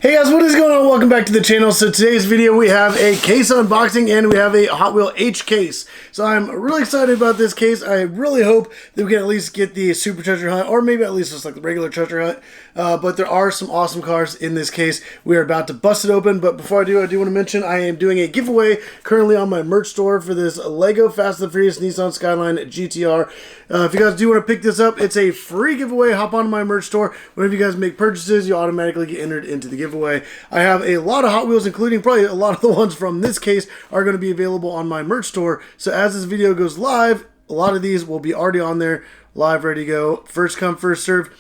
Hey guys, what is going on? Welcome back to the channel. So today's video we have a case unboxing and we have a Hot Wheel H case. So I'm really excited about this case. I really hope that we can at least get the Super Treasure Hunt or maybe at least just like the regular Treasure Hunt. But there are some awesome cars in this case. We are about to bust it open, but before I do want to mention I am doing a giveaway currently on my merch store for this Lego Fast and Furious Nissan Skyline GTR. If you guys do want to pick this up, it's a free giveaway. Hop on my merch store. Whenever you guys make purchases, you automatically get entered into the giveaway. I have a lot of Hot Wheels, including probably a lot of the ones from this case are going to be available on my merch store. So as this video goes live, a lot of these will be already on there, live, ready to go. First come, first serve.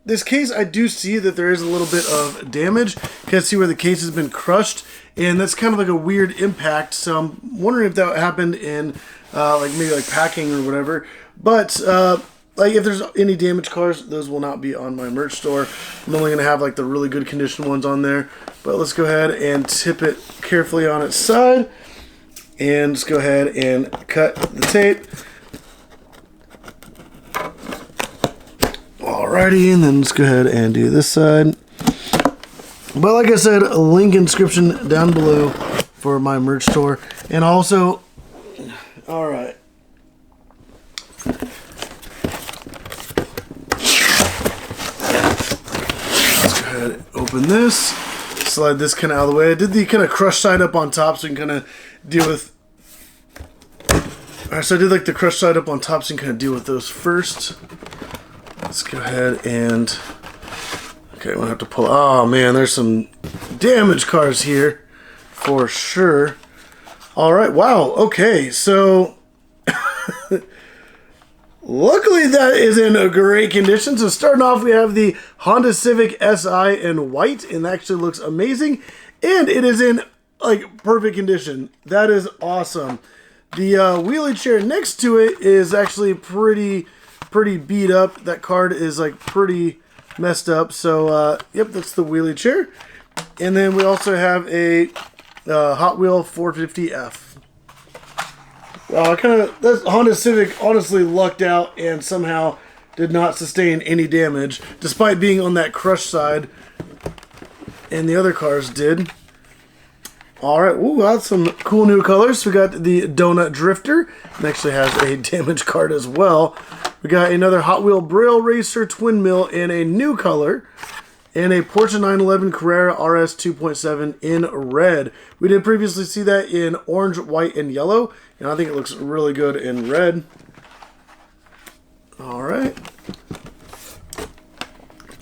This case, I do see that there is a little bit of damage. You can see where the case has been crushed, and that's kind of like a weird impact. So I'm wondering if that happened in like maybe like packing or whatever. But like if there's any damaged cars, those will not be on my merch store. I'm only gonna have like the really good condition ones on there. But let's go ahead and tip it carefully on its side, and just go ahead and cut the tape. Alrighty, and then let's go ahead and do this side. But like I said, a link in description down below for my merch store. And also, alright. Let's go ahead and open this. Slide this kind of out of the way. I did the kind of crushed side up on top so you can kind of deal with... Alright, so I did like the crushed side up on top so you can kind of deal with those first. Let's go ahead and... Okay, I'm going to have to pull... Oh, man, there's some damaged cars here for sure. Alright, wow, okay, so... Luckily, that is in a great condition. So starting off, we have the Honda Civic SI in white, and that actually looks amazing. And it is in, like, perfect condition. That is awesome. The wheelie chair next to it is actually pretty beat up. That card is like pretty messed up. So yep, that's the wheelie chair. And then we also have a Hot Wheel 450F. That Honda Civic honestly lucked out and somehow did not sustain any damage, despite being on that crushed side, and the other cars did. Alright, we got some cool new colors. We got the Donut Drifter. It actually has a damaged card as well. We got another Hot Wheel Braille Racer Twin Mill in a new color. And a Porsche 911 Carrera RS 2.7 in red. We did previously see that in orange, white, and yellow. And I think it looks really good in red. Alright.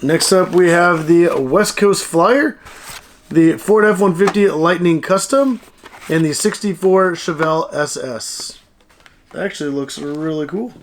Next up we have the West Coast Flyer, the Ford F150 Lightning Custom, and the 64 Chevelle SS. That actually looks really cool.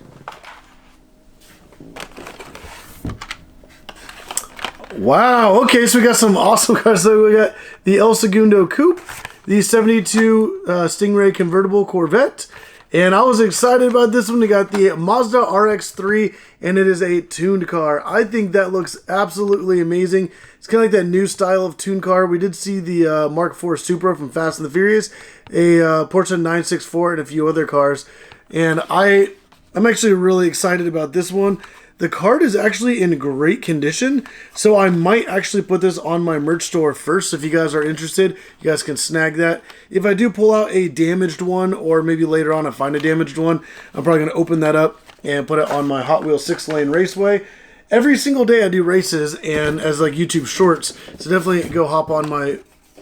Wow, okay, so we got some awesome cars. So we got the El Segundo Coupe, the 72 Stingray Convertible Corvette, and I was excited about this one. We got the Mazda RX3, and it is a tuned car. I think that looks absolutely amazing. It's kind of like that new style of tuned car. We did see the Mark IV Supra from Fast and the Furious, a Porsche 964, and a few other cars, and I'm actually really excited about this one. The card is actually in great condition, so I might actually put this on my merch store first. If you guys are interested, you guys can snag that. If I do pull out a damaged one, or maybe later on I find a damaged one, I'm probably going to open that up and put it on my Hot Wheels 6-lane raceway. Every single day I do races and as like YouTube shorts, so definitely go hop on my...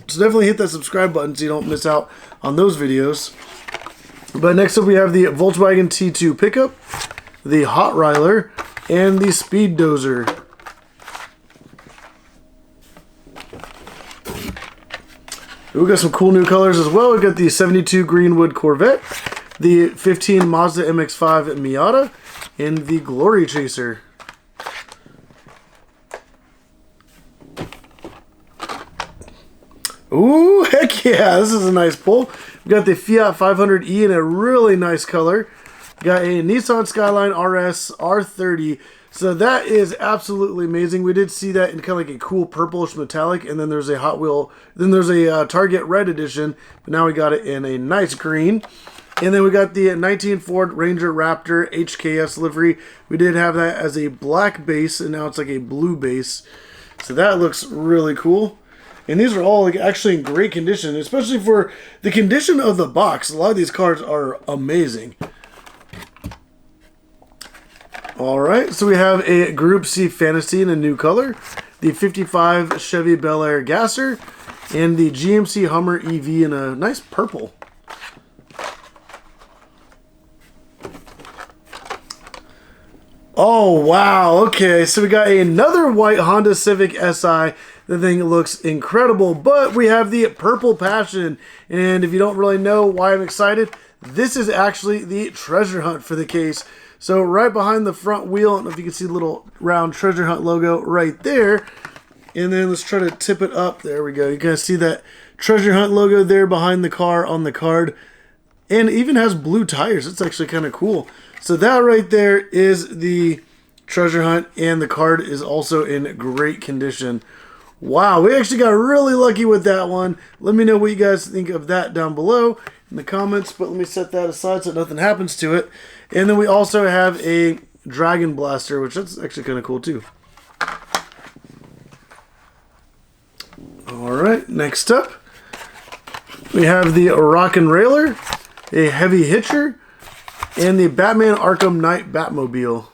So definitely hit that subscribe button so you don't miss out on those videos. But next up we have the Volkswagen T2 Pickup, the Hot Ryler, and the Speed Dozer. We got some cool new colors as well. We got the 72 Greenwood Corvette, the 15 Mazda MX-5 Miata, and the Glory Chaser. Ooh, heck yeah, this is a nice pull. We got the Fiat 500e in a really nice color. Got a Nissan Skyline RS R30. So that is absolutely amazing. We did see that in kind of like a cool purplish metallic, and then there's a Hot Wheel, then there's a Target Red edition, but now we got it in a nice green. And then we got the 19 Ford Ranger Raptor HKS livery. We did have that as a black base, and now it's like a blue base. So that looks really cool. And these are all like actually in great condition, especially for the condition of the box. A lot of these cars are amazing. All right, so we have a Group C Fantasy in a new color, the 55 Chevy Bel Air Gasser, and the GMC Hummer EV in a nice purple. Oh, wow. Okay, so we got another white Honda Civic SI. The thing looks incredible, but we have the Purple Passion. And if you don't really know why I'm excited, this is actually the treasure hunt for the case. So right behind the front wheel, I don't know if you can see the little round treasure hunt logo right there. And then let's try to tip it up. There we go. You guys see that treasure hunt logo there behind the car on the card. And it even has blue tires. It's actually kind of cool. So that right there is the treasure hunt, and the card is also in great condition. Wow, we actually got really lucky with that one. Let me know what you guys think of that down below in the comments, but let me set that aside so nothing happens to it. And then we also have a Dragon Blaster, which that's actually kind of cool too. Alright, next up, we have the Rockin' Railer, a Heavy Hitcher, and the Batman Arkham Knight Batmobile.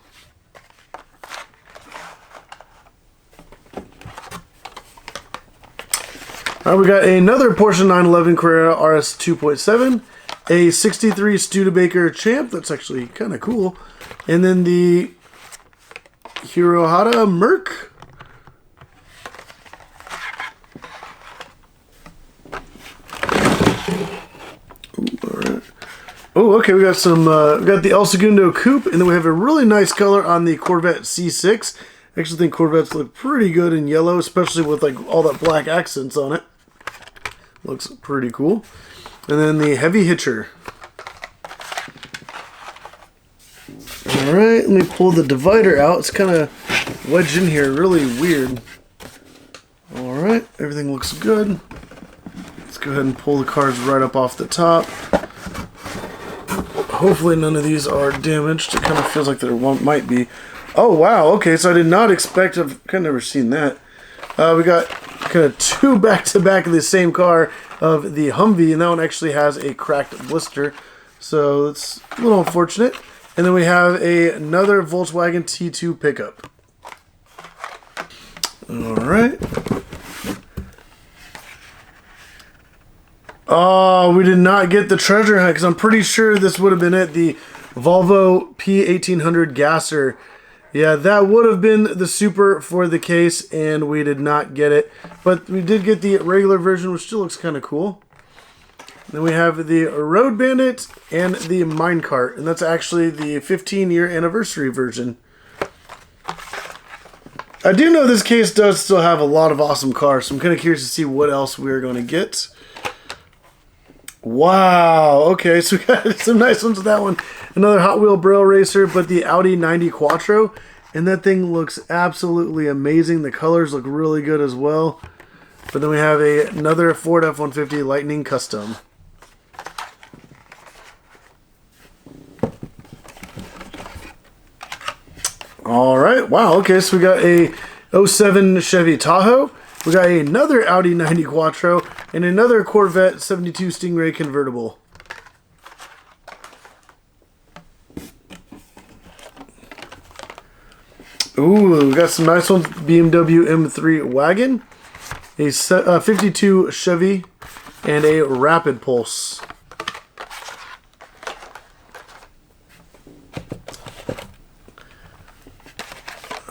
Alright, we got another Porsche 911 Carrera RS 2.7, a 63 Studebaker Champ, that's actually kind of cool, and then the Hirohata Merc. Oh, okay, we got some, we got the El Segundo Coupe, and then we have a really nice color on the Corvette C6. I actually think Corvettes look pretty good in yellow, especially with like all that black accents on it. Looks pretty cool. And then the Heavy Hitcher. Alright, let me pull the divider out. It's kind of wedged in here, really weird. Alright, everything looks good. Let's go ahead and pull the cards right up off the top. Hopefully none of these are damaged. It kind of feels like there might be. Oh, wow. Okay, so I did not expect. I've kind of never seen that. We got kind of two back-to-back of the same car of the Humvee, and that one actually has a cracked blister. So it's a little unfortunate. And then we have another Volkswagen T2 pickup. All right. Oh, we did not get the treasure hunt because I'm pretty sure this would have been it. The Volvo P1800 Gasser. Yeah, that would have been the super for the case, and we did not get it. But we did get the regular version, which still looks kind of cool. Then we have the Road Bandit and the Minecart, and that's actually the 15-year anniversary version. I do know this case does still have a lot of awesome cars, so I'm kind of curious to see what else we're going to get. Wow, okay, so we got some nice ones with that one. Another Hot Wheel Braille Racer, but the Audi 90 Quattro. And that thing looks absolutely amazing. The colors look really good as well. But then we have another Ford F150 Lightning Custom. Alright, wow, okay, so we got a 07 Chevy Tahoe. We got another Audi 90 Quattro and another Corvette 72 Stingray convertible. Ooh, we got some nice ones. BMW M3 wagon, a 52 Chevy, and a Rapid Pulse.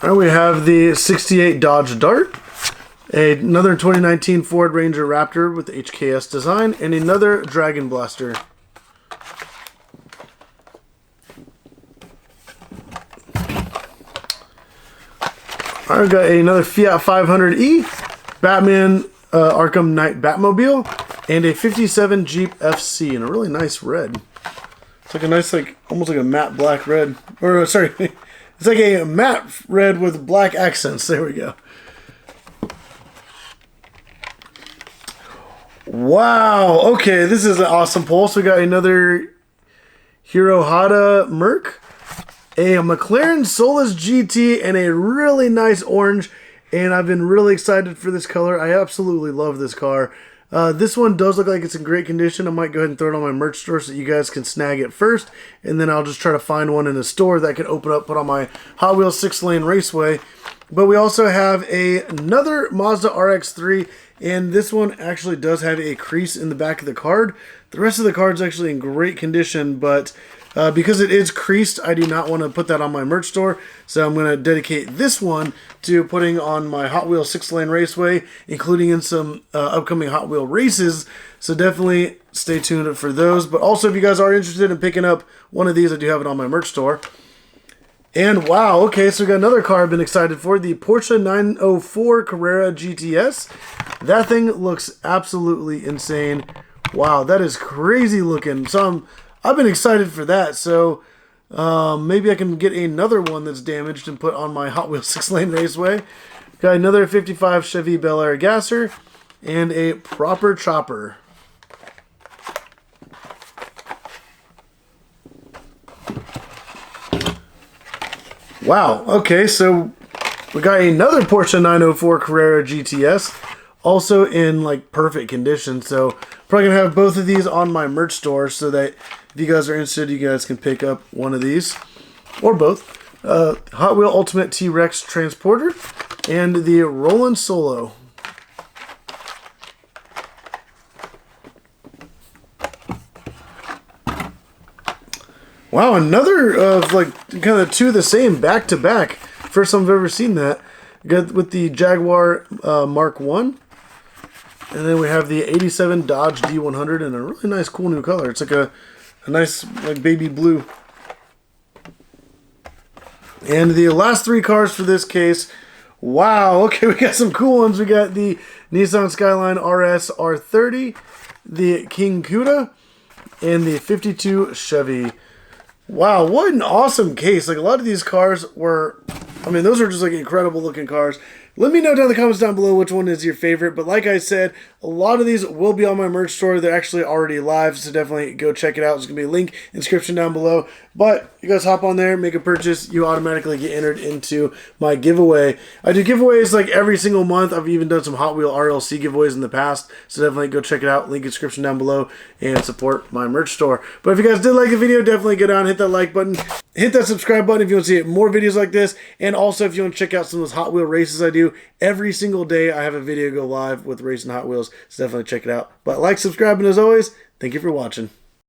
Alright, we have the 68 Dodge Dart, another 2019 Ford Ranger Raptor with HKS design, and another Dragon Blaster. Alright, we got another Fiat 500e, Batman Arkham Knight Batmobile, and a 57 Jeep FC in a really nice red. It's like a nice, like almost like a matte black red. Or, sorry, it's like a matte red with black accents. There we go. Wow, okay, this is an awesome pulse. We got another Hirohata Merc, a McLaren Solus GT, and a really nice orange and I've been really excited for this color. I absolutely love this car. This one does look like it's in great condition. I might go ahead and throw it on my merch store so you guys can snag it first, and then I'll just try to find one in a store that can open up, put on my Hot Wheels 6-lane raceway. But we also have another Mazda RX3, and this one actually does have a crease in the back of the card. The rest of the card is actually in great condition, but because it is creased, I do not want to put that on my merch store. So I'm going to dedicate this one to putting on my Hot Wheels 6-lane raceway, including in some upcoming Hot Wheel races. So definitely stay tuned for those. But also, if you guys are interested in picking up one of these, I do have it on my merch store. And wow, okay, so we got another car I've been excited for, the Porsche 904 Carrera GTS. That thing looks absolutely insane. Wow, that is crazy looking. So I've been excited for that. So maybe I can get another one that's damaged and put on my Hot Wheels 6-lane raceway. Got another 55 Chevy Bel Air gasser and a proper chopper. Wow, okay, so we got another Porsche 904 Carrera GTS, also in like perfect condition. So probably gonna have both of these on my merch store so that if you guys are interested, you guys can pick up one of these or both. Hot Wheel Ultimate T-Rex Transporter and the Roland Solo. Wow, another of like kind of two of the same back to back. First time I've ever seen that. Got with the Jaguar Mark 1. And then we have the 87 Dodge D100 in a really nice cool new color. It's like a nice like baby blue. And the last three cars for this case. Wow, okay, we got some cool ones. We got the Nissan Skyline RS-R30, the King Cuda, and the 52 Chevy. Wow, what an awesome case. Like, a lot of these cars were, I mean, those are just like incredible looking cars. Let me know down in the comments down below which one is your favorite. But like I said, a lot of these will be on my merch store. They're actually already live, so definitely go check it out. There's going to be a link in the description down below. But you guys hop on there, make a purchase, you automatically get entered into my giveaway. I do giveaways like every single month. I've even done some Hot Wheel RLC giveaways in the past, so definitely go check it out. Link in the description down below and support my merch store. But if you guys did like the video, definitely go down, hit that like button, hit that subscribe button if you want to see more videos like this. And also if you want to check out some of those Hot Wheel races I do, every single day I have a video go live with racing Hot Wheels, so definitely check it out. But like, subscribe, and as always, thank you for watching.